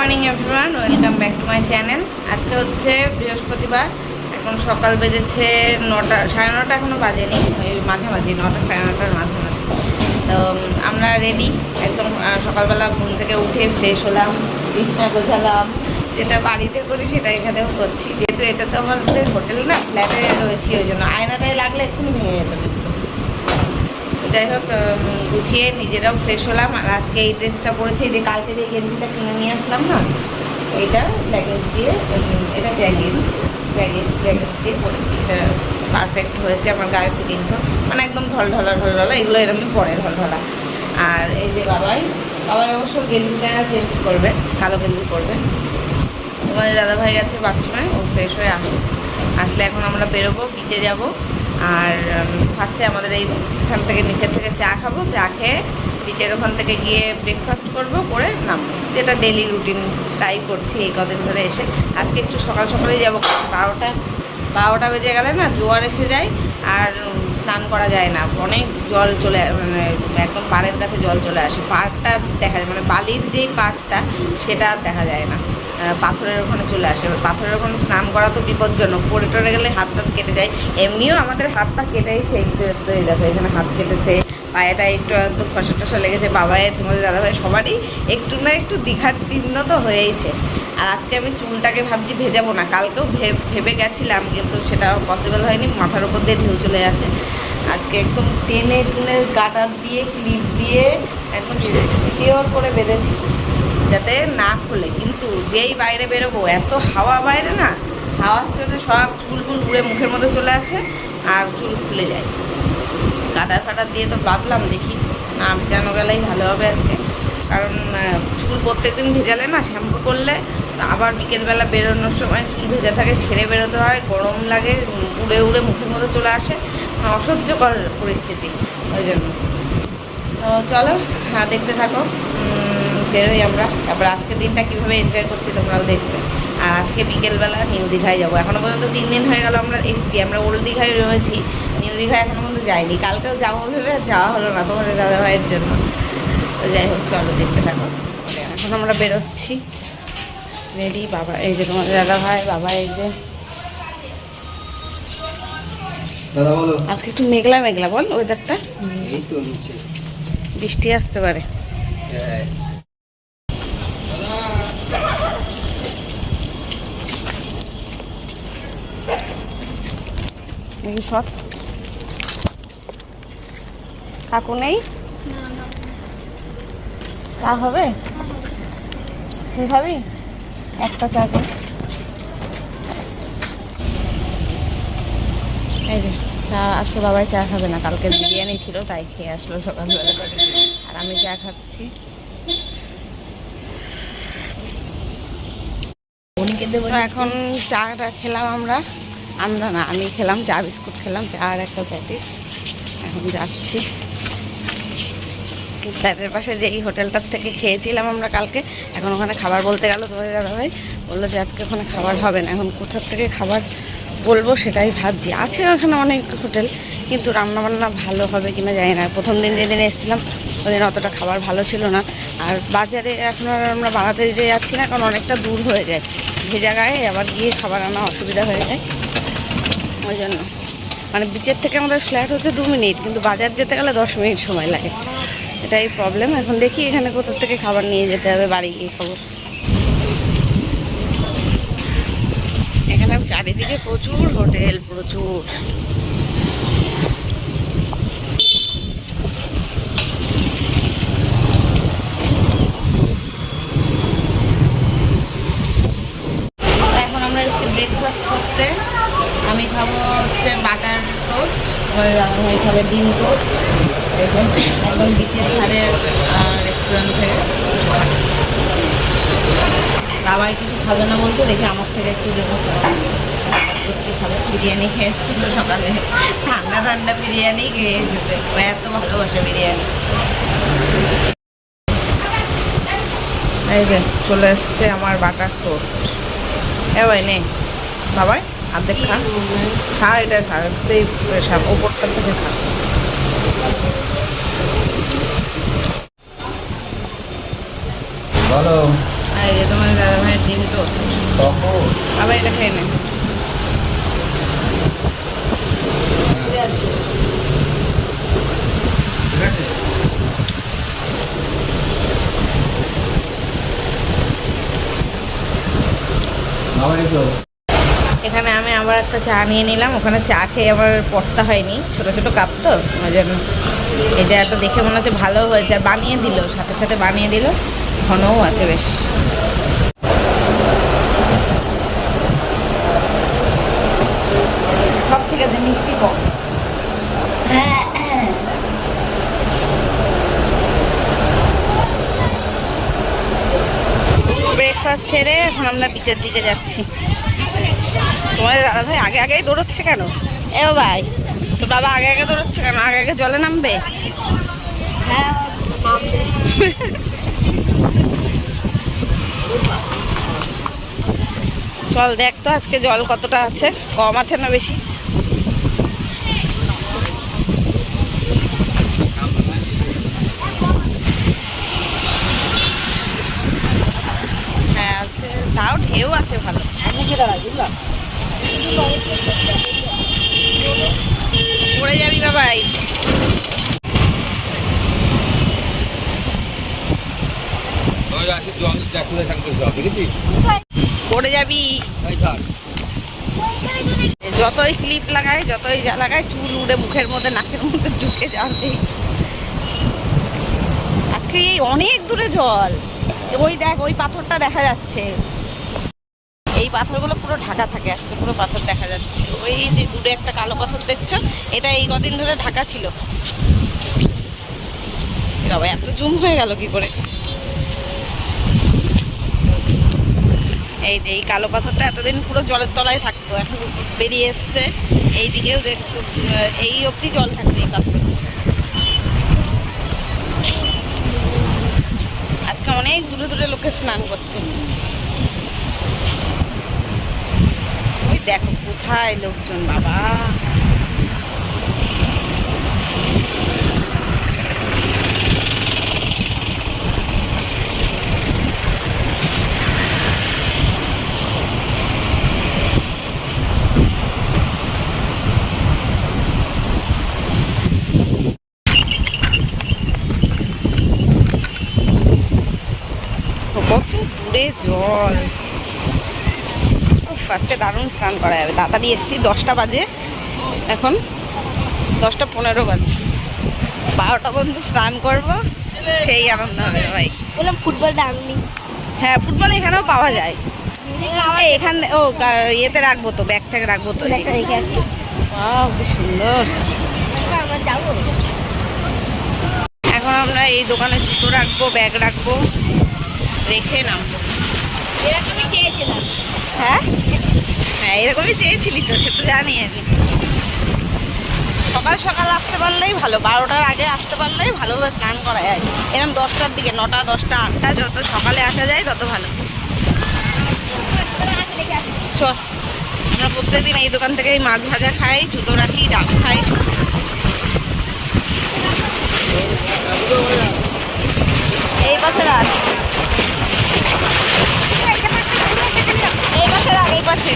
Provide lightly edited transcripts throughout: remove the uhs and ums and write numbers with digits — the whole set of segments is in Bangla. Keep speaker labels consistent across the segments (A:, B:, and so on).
A: Morning everyone, welcome back to my channel. আজকে হচ্ছে বৃহস্পতিবার। এখন সকাল বেজেছে 9টা, 9:30 এখনও বাজেনি, ওই মাঝামাঝি 9টা 9:30-র মাঝামাঝি। তো আমরা রেডি একদম। সকালবেলা ঘুম থেকে উঠে ফ্রেশ হলাম, বিছনা গোছালাম। যেটা বাড়িতে করি সেটা এখানেও করছি, যেহেতু এটা তো আমাদের হোটেল না, ফ্ল্যাটে রয়েছি, ওই জন্য আয়নাটায় লাগলে এক্ষুনি ভেঙে যেত। কিন্তু যাই হোক, গুছিয়ে নিজেরাও ফ্রেশ হলাম। আর আজকে এই ড্রেসটা পরেছি, যে কালকে যে গেঞ্জিটা কিনে নিয়ে আসলাম না, এইটা লেগিংস দিয়ে, এটা জ্যাগিংস দিয়ে পরেছি। এটা পারফেক্ট হয়েছে, আমার গায়ে ফিটিংসও মানে একদম ঢলঢলা এগুলো এরকমই পরে ঢলঢলা। আর এই যে বাবাই অবশ্য গেঞ্জিটা চেঞ্জ করবে, কালো গেঞ্জি পরবে। তোমাদের দাদাভাই গেছে বাথরুমে, ও ফ্রেশ হয়ে আসলে এখন আমরা বেরোবো, বিচে যাব। আর ফার্স্টে আমাদের এইখান থেকে নিচের থেকে চা খাবো, চা খেয়ে বিচের ওখান থেকে গিয়ে ব্রেকফাস্ট করবো, করে নামবো, যেটা ডেলি রুটিন তাই করছি এই কদিন ধরে এসে। আজকে একটু সকাল সকালেই যাবো, 12টা বেজে গেলে না জোয়ার এসে যায়, আর স্নান করা যায় না, অনেক জল চলে, মানে একদম পাড়ের কাছে জল চলে আসে, পাড়টা দেখা যায়, মানে বালির যেই পাড়টা সেটা আর দেখা যায় না, পাথরের ওখানে চলে আসে। পাথরের ওখানে স্নান করা তো বিপজ্জনক, পড়ে টরে গেলে হাত কেটে যায়। এমনিও আমাদের হাত পা কেটেইছে একটু একটু, এই দেখো এখানে হাত কেটেছে, পায়েটা একটু একটু খসা টসা লেগেছে। বাবাই, তোমাদের দাদাভাই সবারই একটু না একটু দীঘার চিহ্ন তো হয়েইছে। আর আজকে আমি চুলটাকে ভাবছি ভেজাবো না, কালকেও ভেবে গেছিলাম, কিন্তু সেটা পসিবল হয়নি, মাথার উপর দিয়ে ঢেউ চলে যাচ্ছে। আজকে একদম টেনে টুনে গাটার দিয়ে ক্লিপ দিয়ে একদম সিকিওর করে বেঁধেছি, যাতে না খুলে। কিন্তু যেই বাইরে বেরোবো, এত হাওয়া বাইরে না, হাওয়ার জন্য সব চুলগুল উড়ে মুখের মধ্যে চলে আসে আর চুল খুলে যায়। কাটার দিয়ে তো বাঁধলাম, দেখি না ভেজানো গেলেই ভালো হবে আজকে। কারণ চুল প্রত্যেকদিন ভেজালে না, শ্যাম্পু করলে আবার বিকেলবেলা বেরোনোর সময় চুল ভেজা থাকে, ছেড়ে বেরোতে হয়, গরম লাগে, উড়ে উড়ে মুখের মধ্যে চলে আসে, অসহ্যকর পরিস্থিতি। ওই জন্য তো চলো, দেখতে থাকো, বেরোই আমরা। তারপর আজকের দিনটা কীভাবে এনজয় করছি তোমরাও দেখবে। আর আজকে বিকেলবেলা নিউ দীঘায় যাবো। এখনও পর্যন্ত 3 দিন হয়ে গেল আমরা এসেছি, আমরা ওল্ড দীঘায় রয়েছি, নিউ দীঘায় এখনও পর্যন্ত যাইনি। কালকেও যাবো ভেবে যাওয়া হলো না তোমাদের দাদাভাইয়ের জন্য। তো যাই হোক, চলো দেখতে থাকো। এখন আমরা বেরোচ্ছি, রেডি। বাবা এই যে তোমাদের দাদাভাই, বাবা এই যে।
B: দাদা বলো।
A: আজকে একটু মেঘলা মেঘলা, বল ওয়েদারটা,
B: এই তো নিচে
A: বৃষ্টি আসতে পারে।
B: হ্যাঁ
A: দেখি সব কাকু নেই, চা হবে? তুই খাবি? একটা চা কর। এই যে চা, আজকে বাবাই চা খাবে না, কালকে বিরিয়ানি ছিল তাই খেয়ে আসলো সকালবেলা, আর আমি চা খাচ্ছি। তো এখন চাটা খেলাম আমরা না, আমি খেলাম চা, বিস্কুট খেলাম, চা আর একটা প্যাটিস। এখন যাচ্ছি ফ্ল্যাটের পাশে যেই হোটেলটার থেকে খেয়েছিলাম আমরা কালকে, এখন ওখানে খাবার বলতে গেল তোমাদের দাদাভাই, বললো যে আজকে ওখানে খাবার হবে না। এখন কোথার থেকে খাবার বলবো সেটাই ভাবছি। আছে ওখানে অনেক হোটেল, কিন্তু রান্নাবান্না ভালো হবে কিনা জানি না। প্রথম দিন যেদিন এসেছিলাম ওদিন অতটা খাবার ভালো ছিল না। আর বাজারে এখন আর আমরা বাড়াতে দিতে যাচ্ছি না, কারণ অনেকটা দূর হয়ে যায়, ভেজা গায়ে আবার গিয়ে খাবার আনা অসুবিধা হয়ে যায়। ওই জন্য মানে বিচের থেকে আমাদের ফ্ল্যাট হচ্ছে 2 মিনিট, কিন্তু বাজার যেতে গেলে 10 মিনিট সময় লাগে, এটাই প্রবলেম। এখন দেখি এখানে কোথা থেকে খাবার নিয়ে যেতে হবে, বাড়ি গিয়ে খাবো। এখানে চারিদিকে প্রচুর হোটেল, প্রচুর। এখন আমরা এসেছি ব্রেকফাস্ট করতে। আমি খাবো হচ্ছে বাটার টোস্ট, আমাদের দাদাভাই খাবে ডিম টোস্ট। একদম বিচের ধারে রেস্টুরেন্ট থেকে খাচ্ছি। বাবাই কিছু খাবে না বলছে, দেখি আমার থেকে একটু দেবো, টেস্টি খাবে। বিরিয়ানি খেয়ে এসেছিল সকালে, ঠান্ডা ঠান্ডা বিরিয়ানি খেয়ে এসেছে, ও এত ভালোবাসে বিরিয়ানি। এই যে চলে এসছে আমার বাটার টোস্ট। এ ভাই নে বাবাই, অর্ধেক খা, এটা খা, এই ওপরটা থেকে খা।
B: বলো।
A: এই যে তোমার দাদা ভাইয়ের ডিম টোস্ট।
B: তখন
A: আবার এটা খেয়ে নে।
B: ঠিক আছে। আবার একটু
A: এখানে আমি আবার একটা চা নিয়ে নিলাম। ওখানে চা খেয়ে আবার পড়তে হয়নি, ছোট ছোট কাপ তো ওই জন্য। এটা একটা দেখে মনে হচ্ছে ভালো হয়েছে, আর বানিয়ে দিল, সাথে সাথে বানিয়ে দিল, ঘনও আছে বেশ। সব ঠিক আছে, মিষ্টি কম। ব্রেকফাস্ট সেরে এখন আমরা বিচের দিকে যাচ্ছি। তোমার দাদা ভাই আগে আগেই দৌড়চ্ছে কেন? এ ভাই, তো বাবা আগে আগে দৌড়চ্ছে কেন? আগে আগে জলে নামবে?
C: হ্যাঁ
A: চল দেখ তো আজকে জল কতটা আছে, কম আছে না বেশি? হ্যাঁ আজকে তাও ঢেউ আছে ভালো। পড়ে যাবি বাবাই।
B: ওই রাতে জল দেখলে থাকতে সব দেখেছিস?
A: পড়ে যাবি।
B: এই স্যার
A: যতই ক্লিপ লাগায়, যতই যা লাগায়, চুল উড়ে মুখের মধ্যে, নাকের মধ্যে ঢুকে যাবে। আজকে এই অনেক দূরে জল। ওই দেখ, ওই পাথরটা দেখা যাচ্ছে। এই পাথরগুলো পুরো ঢাকা থাকে, আজকে পুরো পাথর দেখা যাচ্ছে। ওই যে দূরে একটা কালো পাথর দেখছো, এটা এই কদিন ধরে ঢাকা ছিল। বাবা এত জুম হয়ে গেল কি করে? এই যে এই কালো পাথরটা এতদিন পুরো জলের তলায় থাকতো, এখন বেরিয়ে এসছে। এই দিকেও দেখতো, এই অবধি জল থাকতো এই পাথরে। আজকে অনেক দূরে দূরে লোকে স্নান করছে। ওই দেখো কোথায় লোকজন বাবা। কত দূরে জল। আজকে দারুণ স্নান করা যাবে। তাড়াতাড়ি এসছি, 10টা বাজে, এখন 10টা 15 বাজে। 12টা পর্যন্ত স্নান করবো, সেই আনন্দ হবে ভাই।
C: বললাম ফুটবলটা আনলি।
A: হ্যাঁ ফুটবল এখানেও পাওয়া যায়। এই এখান ও ইয়েতে রাখবো তো, ব্যাগ ট্যাগ রাখবো তো।
C: একটা রেখে আসি।
A: বাহ কি সুন্দর।
C: আমরা যাবো।
A: এখন আমরা এই দোকানে জুতো রাখবো, ব্যাগ রাখবো, রেখে নামবো।
C: এরকমই চেয়েছিলাম।
A: হ্যাঁ হ্যাঁ এরকমই চেয়েছিলি তো, সে তো জানি আমি। সকাল সকাল আসতে পারলেই ভালো, 12টার আগে আসতে পারলেই ভালোভাবে স্নান করা যায়। এরকম 10টার দিকে, 9টা 10টা 8টা, যত সকালে আসা যায় তত ভালো। চ, আমরা প্রত্যেকদিন এই দোকান থেকে মাছ ভাজা খাই, জুতো রাখি, ডাব খাই। এই পাশে রাখ, এই পাশে রাখ, এই পাশে।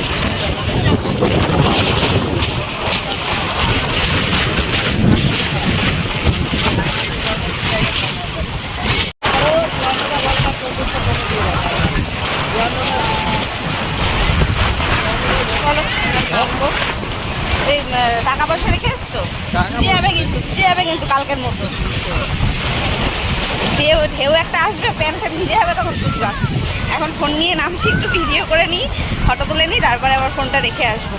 A: এই টাকা পয়সা রেখে এসছো? দিয়ে যাবে কিন্তু কালকের মতো। ঢেউ ঢেউ একটা আসবে, প্যান্ট ফ্যান্ট ভিজে যাবে, তখন বুঝবা। এখন ফোন নিয়ে নামছি, একটু ভিডিও করে নিই, ফটো তুলে নিই, তারপরে আবার ফোনটা রেখে আসবো।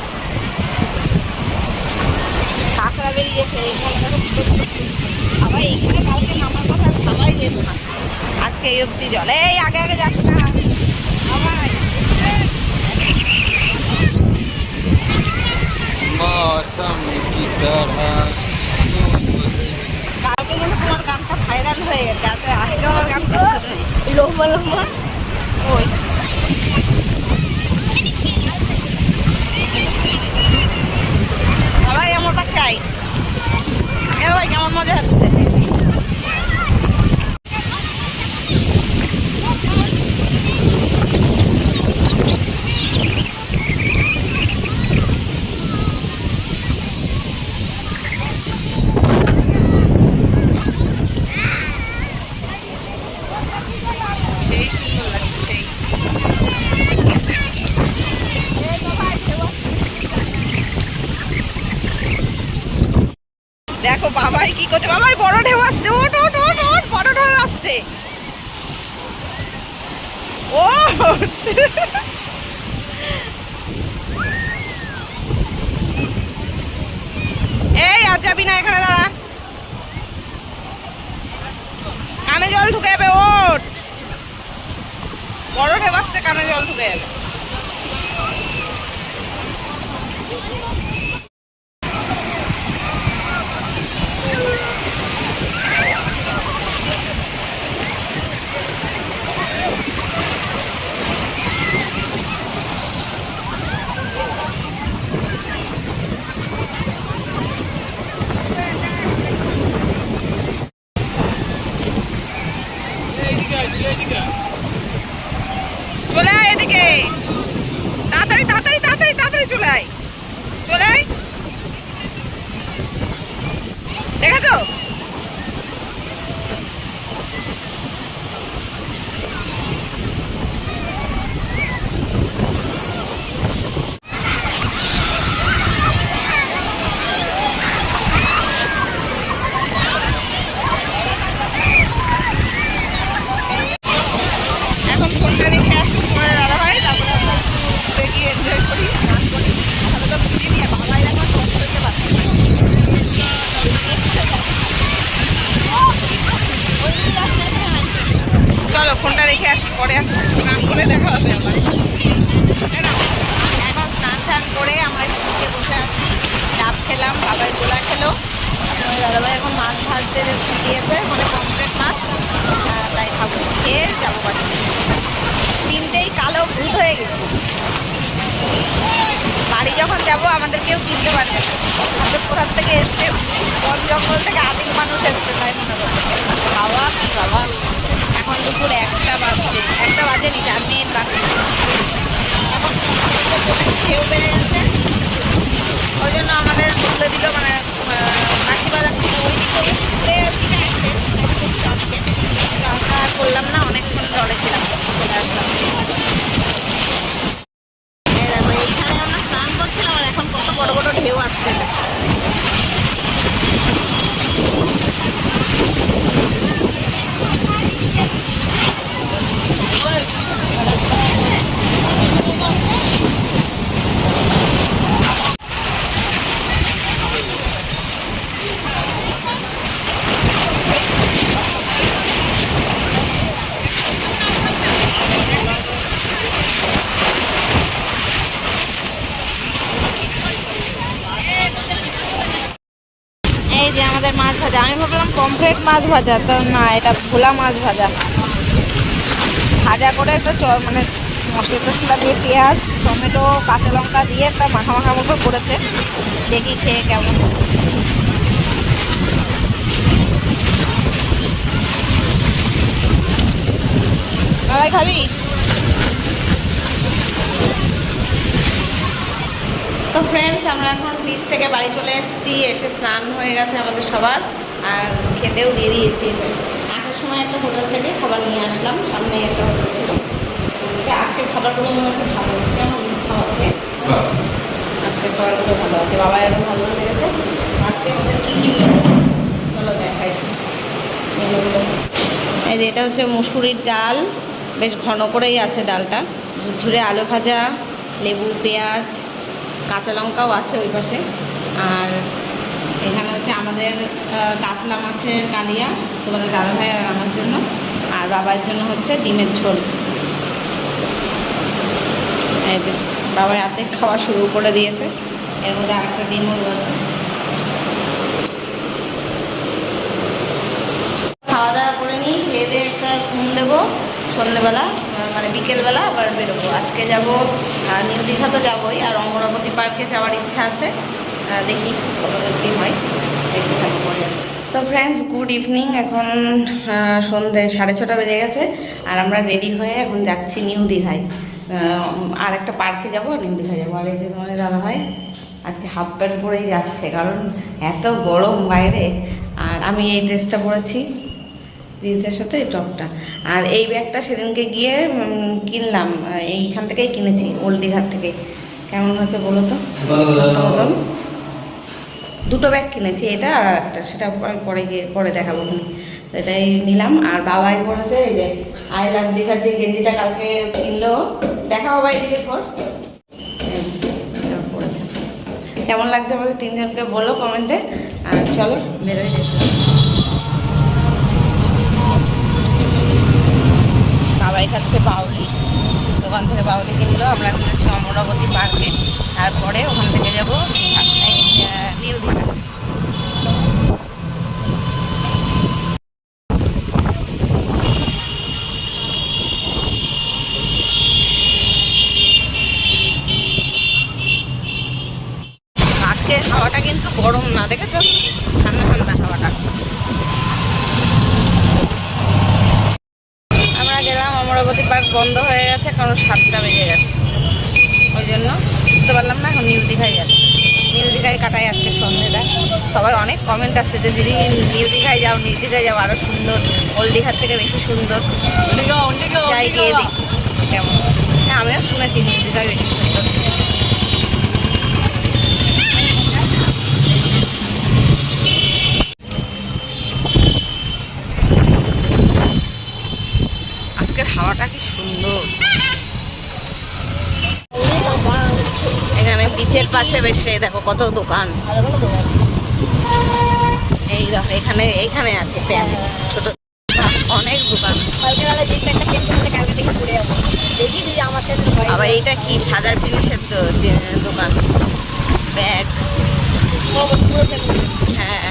A: কাঁকড়া বেরিয়েছে এইখানে, সবাই এইখানে কালকে নামার কথা ভাবাই যেত না, আজকে এই অবধি জল। এই আগে আগে যাস না সবাই।
B: मौसम की तरह
A: কালকে কিন্তু তোমার গানটা ভাইরাল হয়ে গেছে, আজকে আমার গান করছো তুমি।
C: লম্বা লম্বা।
A: ওই সবাই আমার পাশে আয়। এ ভাই কেমন মজা হচ্ছে। ওঠ। এই আর যাবি না, এখানে দাঁড়া। কানে জল ঢুকে যাবে, ওঠ। বড় ঢেউ আসছে, কানে জল ঢুকে যাবে। চলে আয় এদিকে, তাড়াতাড়ি তাড়াতাড়ি তাড়াতাড়ি তাড়াতাড়ি চলে আয়, চলে আয়। দেখেছো? এখন ফোনটা রেখে আসুন পরে দাদা ভাই, তারপরে আমরা ঘুরে গিয়ে এনজয় করি, স্নান করি। তাহলে তো ঘুরে নিয়ে বাবাই এখন ফোন করতে পারছি না। চলো ফোনটা রেখে আসি, পরে আসছি, স্নান করে দেখা হবে আবার। এখন স্নান টান করে আমরা একটু নিচে বসে আছি, ডাব খেলাম, বাবাই গোলা খেলো। দাদাভাই এখন মাছ ভাজতে দিয়েছে, মানে পমফ্রেট মাছ, তাই খাবো, খেয়ে যাবো বাড়ি। তিনটেই কালো ভূত হয়ে গেছি। বাড়ি যখন যাব আমাদের কেউ চিনতে পারবে না, আমাদের কোথার থেকে এসছে, বন জঙ্গল থেকে আদিম মানুষ এসছে তাই মনে করছে। বাবা কি বাবা, এখন দুপুর 1টা বাজছে, 1টা বাজেনি, 4 মিনিট বাকি। এখন ঢেউ বেড়ে গেছে, ওই জন্য আমাদের তুলে দিল, মানে কাশি বাজাচ্ছিল ওইদিকে ঘুরে আছে একদম চটকে। আমরা আর করলাম না, অনেকক্ষণ জলে ছিলাম, চলে আসলাম। এই দেখো, এইখানে আমরা স্নান করছিলাম আর এখন কত বড় বড় ঢেউ আসছে। এই যে আমাদের মাছ ভাজা, আমি ভাবলাম পমফ্রেট মাছ ভাজা, তো না, এটা ভোলা মাছ ভাজা। ভাজা করে একটা মানে মশলা টশলা দিয়ে পেঁয়াজ টমেটো কাঁচা লঙ্কা দিয়ে একটা মাখা মাখা মতো করেছে, দেখি খেয়ে কেমন। দাদাই খাবি? তো ফ্রেন্ডস, আমরা এখন বিচ থেকে বাড়ি চলে এসেছি, এসে স্নান হয়ে গেছে আমাদের সবার, আর খেতেও দিয়ে দিয়েছি। আসার সময় একটা হোটেল থেকে খাবার নিয়ে আসলাম, সামনে একটা হোটেল ছিল। আজকের খাবারগুলো মনে হচ্ছে ভালো, কেমন খাবার খেয়ে? আজকের খাবারগুলো ভালো আছে, বাবা এখন ভালো লেগেছে। আজকে আমাদের কী কী চলো দেখাই মেনুগুলো। এই যে এটা হচ্ছে মুসুরির ডাল, বেশ ঘন করেই আছে ডালটা, ঝুরঝুরে আলু ভাজা, লেবু পেঁয়াজ কাঁচা লঙ্কাও আছে ওই পাশে। আর এখানে হচ্ছে আমাদের কাতলা মাছের কালিয়া, তোমাদের দাদাভাই আর আমার জন্য, আর বাবার জন্য হচ্ছে ডিমের ঝোল। এই যে বাবার হাতে খাওয়া শুরু করে দিয়েছে, এর মধ্যে আরেকটা ডিমও রয়েছে। খাওয়া দাওয়া করে নিই, খেয়ে দিয়ে একটা ঘুম দেবো, সন্ধ্যেবেলা মানে বিকেলবেলা আবার বেরোবো। আজকে যাব নিউ দীঘা, তো যাবোই, আর অমরাবতী পার্কে যাওয়ার ইচ্ছা আছে, দেখি কতদূর কী হয়, দেখতে থাকবো পরে আসছি। তো ফ্রেন্ডস, গুড ইভিনিং। এখন সন্ধ্যে 6:30 বেজে গেছে, আর আমরা রেডি হয়ে এখন যাচ্ছি নিউ দীঘায়। আর একটা পার্কে যাবো, নিউ দীঘায় যাবো। আর এই যে তোমাদের দাদাভাই আজকে হাফ প্যান্ট পরেই যাচ্ছে, কারণ এত গরম বাইরে। আর আমি এই ড্রেসটা পরেছি, জিন্সের সাথে এই টপটা। আর এই ব্যাগটা সেদিনকে গিয়ে কিনলাম, এইখান থেকেই কিনেছি, ওল্ড দীঘার থেকে। কেমন হয়েছে বলো তো? মতন দুটো ব্যাগ কিনেছি, এটা আর একটা, সেটা আমি পরে দেখাবো। তো এটাই নিলাম। আর বাবাই পড়েছে এই যে আই লাভ দীঘার যে গেঞ্জিটা কালকে কিনলো, দেখা বাবা এদিকে পর, এই যে এটা পড়েছে। কেমন লাগছে আমাদের তিনজনকে বলো কমেন্টে। আর চলো বেরোই যেতে। বাবাই খাচ্ছে বাউলি, দোকান থেকে বাউলি কিনলো। আমরা এখন আছি অমরাবতী পার্কে, তারপরে ওখান থেকে যাবো নিউ দীঘা। আজকে হাওয়াটা কিন্তু গরম না, দেখেছো, ঠান্ডা ঠান্ডা হাওয়াটা। আমরা গেলাম, অমরাবতী পার্ক বন্ধ হয়ে গেছে কারণ 7টা বেজে গেছে, ওই জন্য বুঝতে পারলাম না। এখন নিউ দীঘায় যাচ্ছি, নিউ দীঘায় কাটাই আজকে সন্ধ্যেটা। সবাই অনেক কমেন্ট আসছে যে দিদি নিউ দীঘায় যাও, নিউ দীঘায় যাও, আরও সুন্দর, ওল্ড দীঘার থেকে বেশি সুন্দর। যাই গিয়ে দেখি কেমন। হ্যাঁ আমিও শুনেছি নিউ দীঘায় বেশি সুন্দর। আজকের হাওয়াটা কি সুন্দর। এখানে বিচের পাশে বেশি দেখো কত দোকান। এই দেখো এখানে এখানে আছে প্যান্ট, ছোট অনেক দোকান। আবার এইটা কি সাজার জিনিসের তো দোকান, ব্যাগ। হ্যাঁ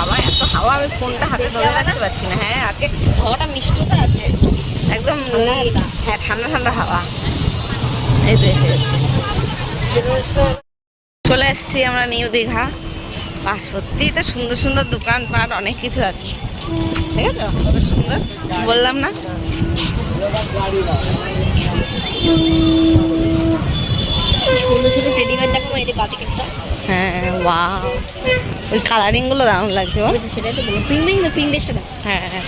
A: আবার এত হাওয়া, আমি ফোনটা হাতে ধরে রাখতে পারছি না। হ্যাঁ আজকে হাওয়াটা মিষ্টতা আছে একদম। হ্যাঁ ঠান্ডা ঠান্ডা হাওয়া। এই তো এসে গেছি, চলে এসেছি আমরা নিউ দীঘা। বাহ সত্যিই তো সুন্দর সুন্দর দোকানপাট, অনেক কিছু আছে, ঠিক আছে, কত সুন্দর বললাম না। হ্যাঁ ওয়াও, ওই কালারিং গুলো দারুণ লাগছে।
C: সেটাই তো বললাম, পিঙ্ক পিঙ্ক পিঙ্ক দিয়ে সেটা।
A: হ্যাঁ হ্যাঁ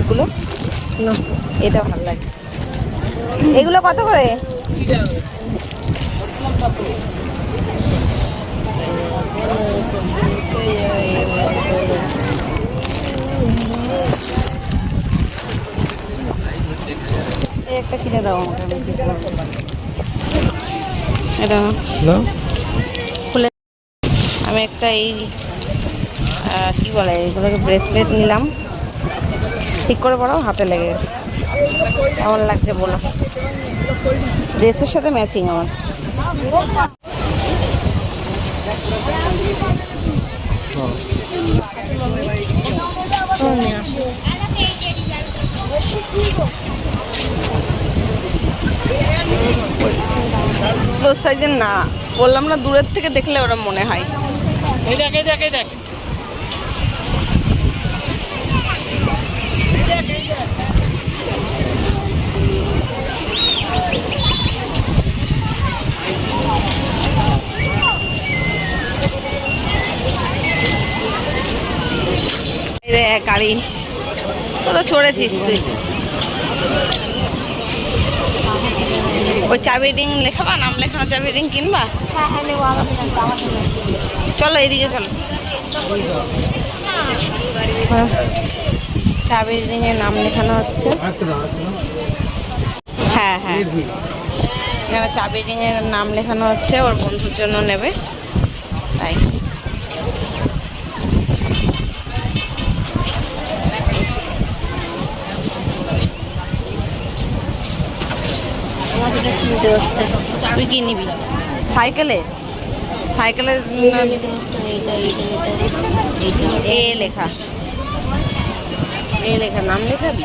A: গুলো, এটা ভালো লাগছে। এগুলো কত করে? একটা কিনে দাও আমাকে, এটা খুলে। আমি একটা এই কি বলে এগুলোকে ব্রেসলেট নিলাম, ঠিক করে পড়াও, হাতে লেগে গেছে। কেমন লাগছে বলো, ড্রেসের সাথে ম্যাচিং আমার। তোর সাইজের না, বললাম না দূরের থেকে দেখলে ওরা মনে হয়। এই দেখ এই দেখ এই দেখ, গাড়ি কত চড়েছিস তুই? ওই চাবি রিং লেখাবা, নাম লেখানো চাবি রিং কিনবা? চলো এদিকে চলো। চাবি রিং এর নাম লেখানো হচ্ছে। হ্যাঁ হ্যাঁ এখানে চাবি রিং এর নাম লেখানো হচ্ছে, ওর বন্ধুর জন্য নেবে তাই। তুই কি নিবি? সাইকেলে, সাইকেলে এ লেখা এই লেখা নাম লেখাবি?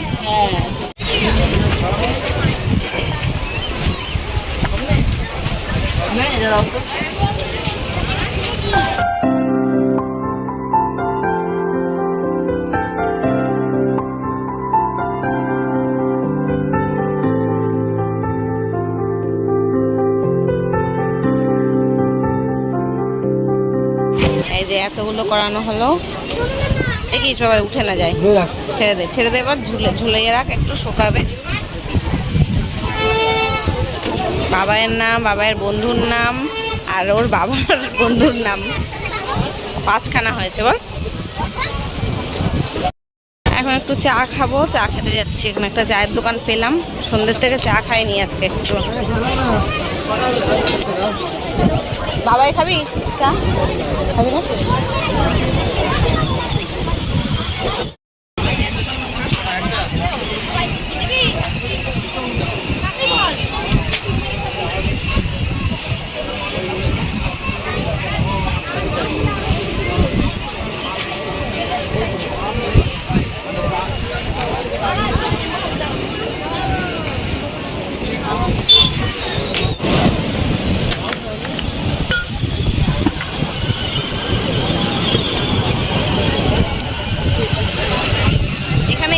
A: এই যে এতগুলো করানো হলো, কি সবাই উঠে না যায়, ছেড়ে দে এবার ঝুলিয়ে রাখ, একটু শোকাবে। বাবায়ের নাম, বাবায়ের বন্ধুর নাম, আর ওর বাবার বন্ধুর নাম, 5খানা হয়েছে বল। এখন একটু চা খাবো, চা খেতে যাচ্ছি। এখানে একটা চায়ের দোকান পেলাম, সন্ধ্যের থেকে চা খাইনি আজকে একটু। বাবাই খাবি চা? খাবি না?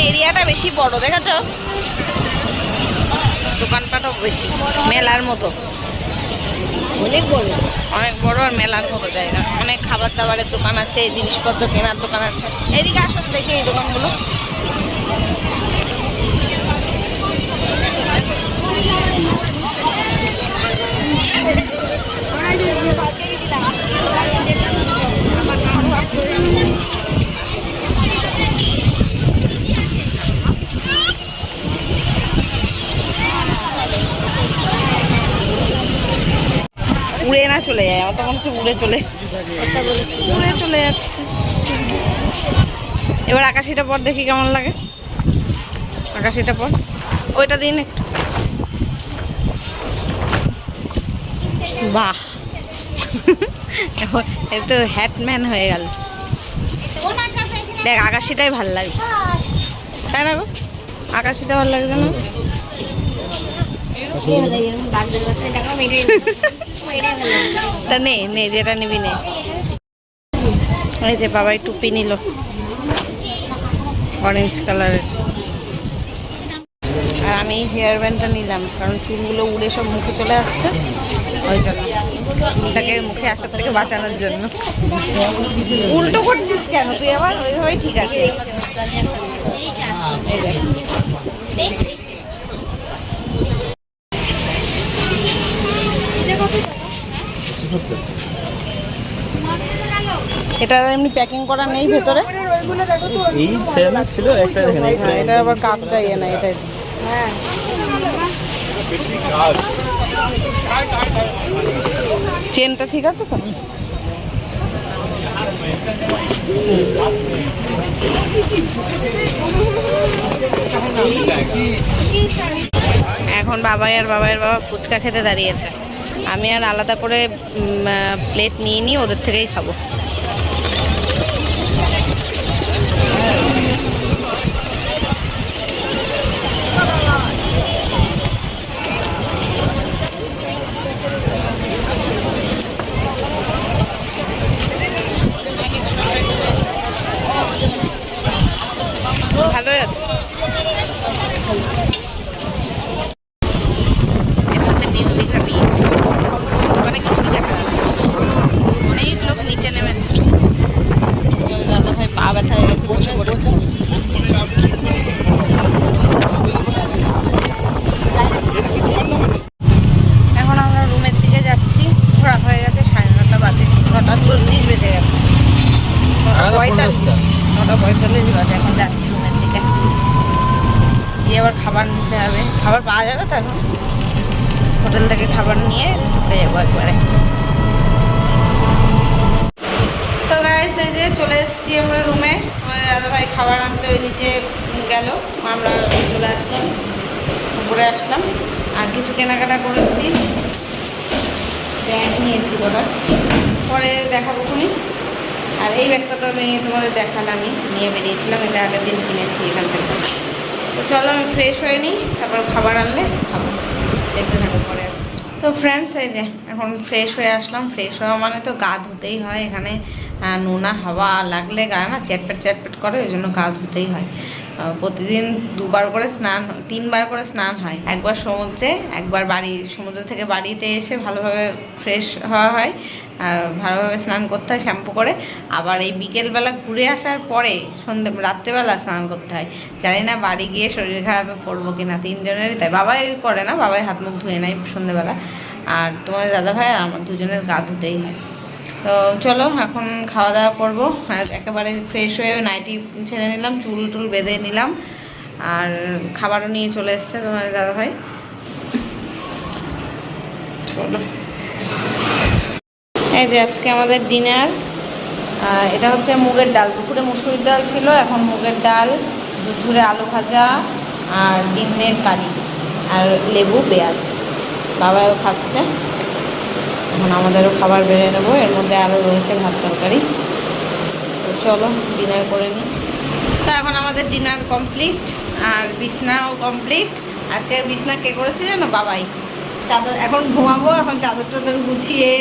A: এরিয়াটা বেশি বড়, দেখেছ? দোকানপাটও বেশি, মেলার মতো অনেক বড়, অনেক বড়। আর মেলার মতো জায়গা, অনেক খাবার দাবারের দোকান আছে, জিনিসপত্র কেনার দোকান আছে। এদিকে আসলে দেখি এই দোকানগুলো। উড়ে না চলে যায়, আমার তো মনে হচ্ছে উড়ে চলে যাচ্ছে। এবার আকাশিটা পর দেখি কেমন লাগে। আকাশিটা পর, ওইটা দিন একটু। বাহ, এই তো হ্যাটম্যান হয়ে গেল। দেখ আকাশিটাই ভাল লাগছে, তাই না গো? আকাশিটা ভালো লাগছে না? তা নে যেটা নিবি নে। এই যে বাবাই টুপি নিল অরেঞ্জ কালারের, আর আমি হেয়ার ব্যান্ডটা নিলাম কারণ চুলগুলো উড়ে সব মুখে চলে আসছে, ওই জন্য চুলটাকে মুখে আসার থেকে বাঁচানোর জন্য। উল্টো করছিস কেন তুই আবার? ওইভাবেই ঠিক আছে। এই দেখ, এটা এমনি প্যাকিং করা নেই ভেতরে,
D: এই সেম ছিল একটা, এখানে
A: এটা আবার কাপটা ইয়ে না, এটাই। হ্যাঁ, চেনটা ঠিক আছে তো? এখন বাবাইয়ের বাবা ফুচকা খেতে দাঁড়িয়েছে। আমি আর আলাদা করে প্লেট নিয়ে নিই, ওদের থেকেই খাবো। ভালো আছে। এটা হচ্ছে নিউ দীঘা বিচ, ওখানে কিছুই দেখা যাচ্ছে, অনেক লোক নিচে নেমেছে। দাদা ভাই পা ব্যথা হয়ে গেছে, বসে পড়েছে। এখন আমরা রুমের দিকে যাচ্ছি, রাত হয়ে গেছে 9:30 বাজে, 9:40 বেজে গেছে, 9:45 বাজে। এখন যাচ্ছি রুমের দিকে, গিয়ে আবার খাবার নিতে হবে। খাবার পাওয়া যাবে তো এখন? হোটেল থেকে খাবার নিয়ে ঢুকে যাবো একবারে। তো গাইস, এই যে চলে এসেছি আমরা রুমে। আমাদের দাদাভাই খাবার আনতে ওই নিচে গেল, আমরা চলে আসলাম, উপরে আসলাম। আর কিছু কেনাকাটা করেছি, ব্যাগ নিয়েছি ওটা, পরে দেখাবো খুনি। আর এই ব্যাগটা তো আমি তোমাদের দেখালামই, নিয়ে বেরিয়েছিলাম, এটা আগের দিন কিনেছি এখান থেকে। তো চলো আমি ফ্রেশ হয়ে নিই, তারপর খাবার আনলে খাবো, দেখতে থাকো পরে আসছি। তো ফ্রেন্ডস এই যে এখন ফ্রেশ হয়ে আসলাম। ফ্রেশ হওয়া মানে তো গা ধুতেই হয়, এখানে নোনা হাওয়া লাগলে গা না চ্যাটপ্যাট চ্যাটপ্যাট করে, ওই জন্য গা ধুতেই হয়। প্রতিদিন 2 বার করে স্নান, 3 বার করে স্নান হয়, একবার সমুদ্রে, একবার সমুদ্র থেকে বাড়িতে এসে ভালোভাবে ফ্রেশ হওয়া হয়, ভালোভাবে স্নান করতে হয় শ্যাম্পু করে, আবার এই বিকেলবেলা ঘুরে আসার পরে রাত্রেবেলা স্নান করতে হয়। জানি না বাড়ি গিয়ে শরীর খারাপে পড়বো কিনা, 3 জনেরই তাই। বাবাই করে না, বাবাই হাত মুখ ধুয়ে নেয় সন্ধ্যেবেলা, আর তোমাদের দাদাভাই আর আমার দুজনের গা ধুতেই হয়। তো চলো এখন খাওয়া দাওয়া করবো। একেবারে ফ্রেশ হয়ে নাইটি ছেড়ে নিলাম, চুল টুল বেঁধে নিলাম, আর খাবারও নিয়ে চলে এসছে তোমাদের দাদাভাই। চলো, এই যে আজকে আমাদের ডিনার, এটা হচ্ছে মুগের ডাল। দুপুরে মুসুরির ডাল ছিল, এখন মুগের ডাল, ঝুরঝুরে আলু ভাজা, আর ডিমের কারি, আর লেবু পেঁয়াজ। বাবাও খাচ্ছে, এখন আমাদেরও খাবার বেড়ে নেবো। এর মধ্যে আরও রয়েছে ভাত তরকারি। তো চলো ডিনার করে নিই। তো এখন আমাদের ডিনার কমপ্লিট, আর বিছনাও কমপ্লিট। আজকে বিছনা কে করেছে জানো? বাবাই। চাদর এখন ঘুমাবো, এখন চাদর টাদর গুছিয়ে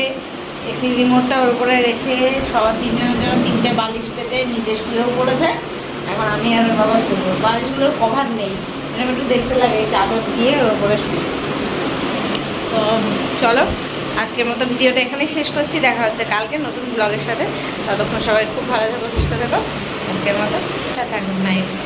A: এসি রিমোটটা ওর উপরে রেখে সবার 3 জনের জন্য 3টে বালিশ পেতে নিজে শুয়েও পড়েছে। এখন আমি আর ওর বাবা শুবো। বালিশগুলোর কভার নেই, এরকম একটু দেখতে লাগে, চাদর দিয়ে ওর উপরে শুই। তো চলো আজকের মতো ভিডিওটা এখানেই শেষ করছি। দেখা হচ্ছে কালকে নতুন ব্লগের সাথে। ততক্ষণ সবাই খুব ভালো থেকো, সুস্থ থেকো। আজকের মতো টাটা, গুড নাইট।